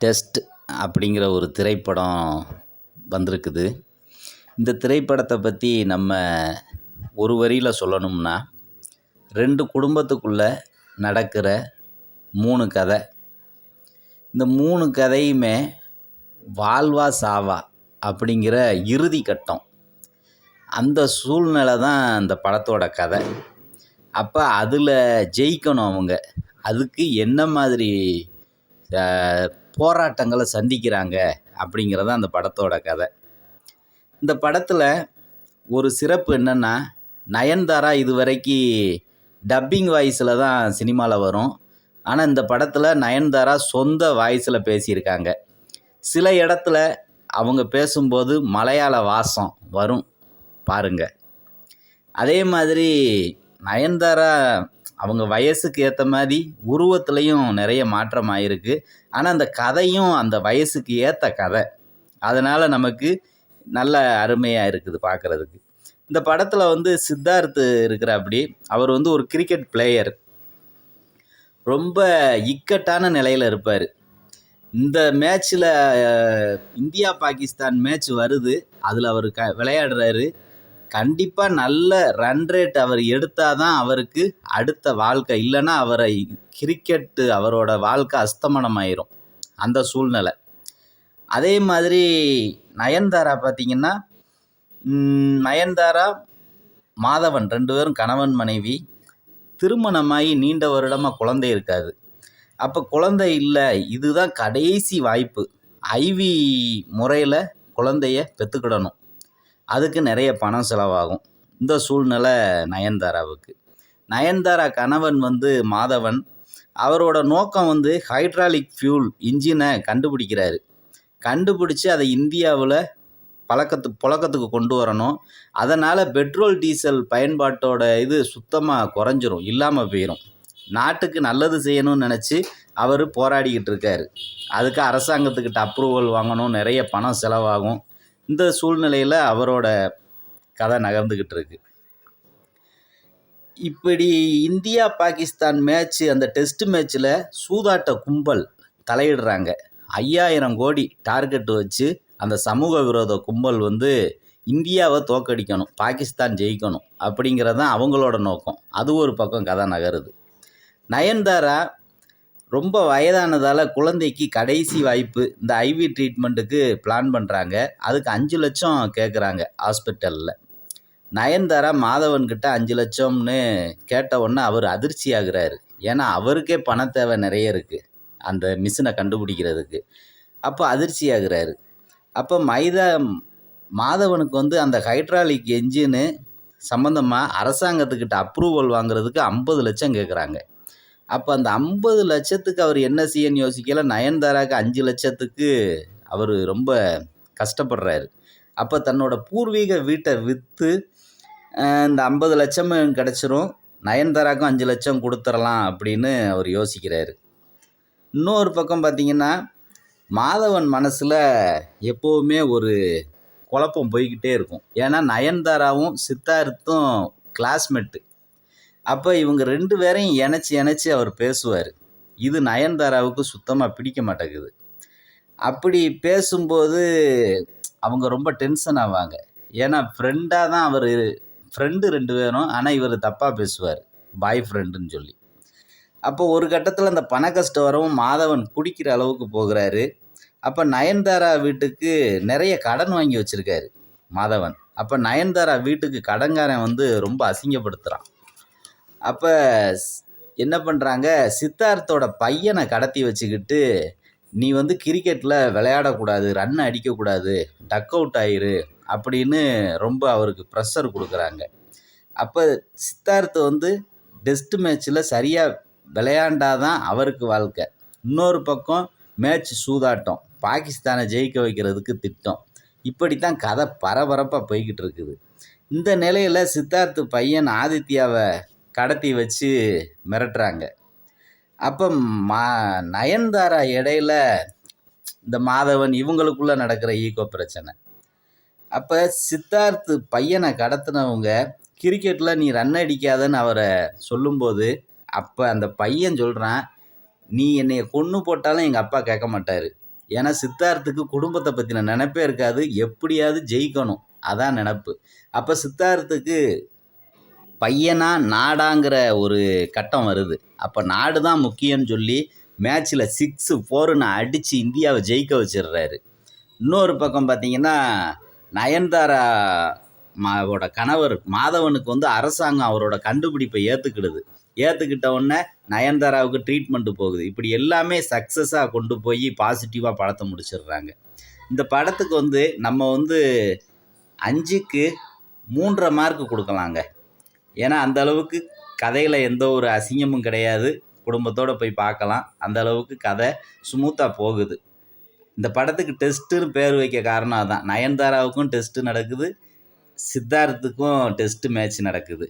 Test அப்படிங்கிற ஒரு திரைப்படம் வந்திருக்குது. இந்த திரைப்படத்தை பற்றி நம்ம ஒரு வரியில் சொல்லணும்னா, 2 குடும்பத்துக்குள்ளே நடக்கிற 3 கதை. இந்த 3 கதையுமே வாழ்வா சாவா அப்படிங்கிற இறுதி கட்டம். அந்த சூழ்நிலை தான் அந்த படத்தோட கதை. அப்போ அதில் ஜெயிக்கணும் அவங்க. அதுக்கு என்ன மாதிரி போராட்டங்களை சந்திக்கிறாங்க அப்படிங்கிறது அந்த படத்தோட கதை. இந்த படத்தில் ஒரு சிறப்பு என்னென்னா, நயன்தாரா இதுவரைக்கும் டப்பிங் வாய்ஸில் தான் சினிமாவில் வரும். ஆனால் இந்த படத்தில் நயன்தாரா சொந்த வாய்ஸில் பேசியிருக்காங்க. சில இடத்துல அவங்க பேசும்போது மலையாள வாசம் வரும் பாருங்க. அதே மாதிரி நயன்தாரா அவங்க வயசுக்கு ஏற்ற மாதிரி உருவத்துலேயும் நிறைய மாற்றம் ஆகிருக்கு. ஆனால் அந்த கதையும் அந்த வயசுக்கு ஏற்ற கதை. அதனால் நமக்கு நல்ல அருமையாக இருக்குது பார்க்குறதுக்கு. இந்த படத்தில் சித்தார்த் இருக்கிறாப்படி. அவர் ஒரு கிரிக்கெட் பிளேயர். ரொம்ப இக்கட்டான நிலையில் இருப்பார். இந்த மேட்ச்சில் இந்தியா பாகிஸ்தான் மேட்ச் வருது. அதில் அவர் விளையாடுறாரு. கண்டிப்பாக நல்ல ரன் ரேட் அவர் எடுத்தால் தான் அவருக்கு அடுத்த வாழ்க்கை. இல்லைன்னா அவரை கிரிக்கெட்டு அவரோட வாழ்க்கை அஸ்தமனம் ஆயிரும். அந்த சூழ்நிலை. அதே மாதிரி நயன்தாரா பார்த்திங்கன்னா, நயன்தாரா மாதவன் 2 பேரும் கணவன் மனைவி. திருமணமாகி நீண்ட வருடமாக குழந்தை இருக்காது. அப்போ குழந்தை இல்லை, இதுதான் கடைசி வாய்ப்பு. ஐவி முறையில் குழந்தைய பெற்றுக்கிடணும். அதுக்கு நிறைய பணம் செலவாகும். இந்த சூழ்நிலை நயன்தாராவுக்கு. நயன்தாரா கணவன் மாதவன். அவரோட நோக்கம் ஹைட்ராலிக் ஃபியூல் இன்ஜினை கண்டுபிடிக்கிறாரு. கண்டுபிடிச்சி அதை இந்தியாவில் புழக்கத்துக்கு கொண்டு வரணும். அதனால் பெட்ரோல் டீசல் பயன்பாட்டோட இது சுத்தமாக குறைஞ்சிரும், இல்லாமல் போயிடும். நாட்டுக்கு நல்லது செய்யணும்னு நினச்சி அவர் போராடிக்கிட்டு இருக்கார். அதுக்கு அரசாங்கத்துக்கிட்ட அப்ரூவல் வாங்கணும், நிறைய பணம் செலவாகும். இந்த சூழ்நிலையில் அவரோட கதை நகர்ந்துக்கிட்டு இருக்கு. இப்படி இந்தியா பாகிஸ்தான் மேட்ச்சு, அந்த டெஸ்ட் மேட்ச்சில் சூதாட்ட கும்பல் தலையிடுறாங்க. 5000 கோடி டார்கெட் வச்சு அந்த சமூக விரோத கும்பல் இந்தியாவை தோக்கடிக்கணும், பாகிஸ்தான் ஜெயிக்கணும் அப்படிங்கிறது தான் அவங்களோட நோக்கம். அது ஒரு பக்கம் கதை நகருது. நயன்தாரா ரொம்ப வயதானதால் குழந்தைக்கு கடைசி வாய்ப்பு. இந்த ஐவி ட்ரீட்மெண்ட்டுக்கு பிளான் பண்ணுறாங்க. அதுக்கு 5 லட்சம் கேட்குறாங்க ஹாஸ்பிட்டலில். நயன்தாரா மாதவன்கிட்ட 5 லட்சம்னு கேட்ட உடனே அவர் அதிர்ச்சி ஆகுறாரு. ஏன்னா அவருக்கே பண தேவை நிறைய இருக்குது அந்த மிஷினை கண்டுபிடிக்கிறதுக்கு. அப்போ அதிர்ச்சி ஆகுறாரு. அப்போ மாதவனுக்கு அந்த ஹைட்ராலிக் என்ஜினு சம்மந்தமாக அரசாங்கத்துக்கிட்ட அப்ரூவல் வாங்குறதுக்கு 50 லட்சம் கேட்குறாங்க. அப்போ அந்த 50 லட்சத்துக்கு அவர் என்ன செய்யன்னு யோசிக்கல. நயன்தாராக்கு 5 லட்சத்துக்கு அவர் ரொம்ப கஷ்டப்படுறாரு. அப்போ தன்னோட பூர்வீக வீட்டை விற்று இந்த 50 லட்சமும் கிடச்சிரும், நயன்தாராக்கும் 5 லட்சம் கொடுத்துடலாம் அப்படின்னு அவர் யோசிக்கிறாரு. இன்னொரு பக்கம் பார்த்திங்கன்னா, மாதவன் மனசில் எப்போவுமே ஒரு குழப்பம் போய்கிட்டே இருக்கும். ஏன்னா நயன்தாராவும் சித்தார்த்தும் கிளாஸ்மேட்டு. அப்போ இவங்க 2 பேரையும் இணைச்சி அவர் பேசுவார். இது நயன்தாராவுக்கு சுத்தமாக பிடிக்க மாட்டேங்குது. அப்படி பேசும்போது அவங்க ரொம்ப டென்ஷன் ஆவாங்க. ஏன்னா ஃப்ரெண்டாக தான் அவர், ஃப்ரெண்டு 2 பேரும். ஆனால் இவர் தப்பாக பேசுவார், பாய் ஃப்ரெண்டுன்னு சொல்லி. அப்போ ஒரு கட்டத்தில் அந்த பண கஷ்டம் வரவும் மாதவன் குடிக்கிற அளவுக்கு போகிறாரு. அப்போ நயன்தாரா வீட்டுக்கு நிறைய கடன் வாங்கி வச்சுருக்காரு மாதவன். அப்போ நயன்தாரா வீட்டுக்கு கடன்காரன் ரொம்ப அசிங்கப்படுத்துகிறான். அப்போ என்ன பண்ணுறாங்க, சித்தார்த்தோட பையனை கடத்தி வச்சுக்கிட்டு, நீ கிரிக்கெட்டில் விளையாடக்கூடாது, ரன் அடிக்கக்கூடாது, டக் அவுட் ஆயிரு அப்படின்னு ரொம்ப அவருக்கு ப்ரெஷர் கொடுக்குறாங்க. அப்போ சித்தார்த்து டெஸ்ட் மேட்ச்சில் சரியாக விளையாண்டாதான் அவருக்கு வாழ்க்கை. இன்னொரு பக்கம் மேட்ச் சூதாட்டம், பாகிஸ்தானை ஜெயிக்க வைக்கிறதுக்கு திட்டம். இப்படித்தான் கதை பரபரப்பாக போய்கிட்டு இருக்குது. இந்த நிலையில் சித்தார்த்து பையன் ஆதித்யாவை கடத்தி வச்சு மிரட்டுறாங்க. அப்போ நயன்தாரா இடையில இந்த மாதவன் இவங்களுக்குள்ளே நடக்கிற ஈகோ பிரச்சனை. அப்போ சித்தார்த்து பையனை கடத்தினவங்க கிரிக்கெட்டில் நீ ரன் அடிக்காதன்னு அவரை சொல்லும்போது, அப்போ அந்த பையன் சொல்கிறான், நீ என்னைய கொன்று போட்டாலும் எங்கள் அப்பா கேட்க மாட்டார், ஏன்னா சித்தார்த்துக்கு குடும்பத்தை பற்றின நினைப்பே இருக்காது. எப்படியாவது ஜெயிக்கணும், அதான் நினப்பு. அப்போ சித்தார்த்துக்கு பையனா நாடாங்கிற ஒரு கட்டம் வருது. அப்போ நாடு தான் முக்கியம்னு சொல்லி மேட்ச்சில் 6, 4ன்னு அடித்து இந்தியாவை ஜெயிக்க வச்சிடுறாரு. இன்னொரு பக்கம் பார்த்தீங்கன்னா, நயன்தாரா ஓட கணவர் மாதவனுக்கு வந்து அரசாங்கம் அவரோட கண்டுபிடிப்பை ஏற்றுக்கிட்ட உடனே நயன்தாராவுக்கு ட்ரீட்மெண்ட்டு போகுது. இப்படி எல்லாமே சக்ஸஸாக கொண்டு போய் பாசிட்டிவாக படத்தை முடிச்சிடுறாங்க. இந்த படத்துக்கு வந்து நம்ம வந்து 5க்கு 3.5 மார்க் கொடுக்கலாங்க. ஏன்னா அந்த அளவுக்கு கதையில் எந்த ஒரு அசிங்கமும் கிடையாது. குடும்பத்தோடு போய் பார்க்கலாம். அந்த அளவுக்கு கதை ஸ்மூத்தாக போகுது. இந்த படத்துக்கு டெஸ்ட்டுன்னு பேர் வைக்க காரணம் அதான். நயன்தாராவுக்கும் டெஸ்ட்டு நடக்குது, சித்தார்த்துக்கும் டெஸ்ட்டு மேட்ச் நடக்குது,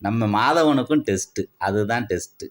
நம்ம மாதவனுக்கும் டெஸ்ட்டு. அதுதான் டெஸ்ட்டு.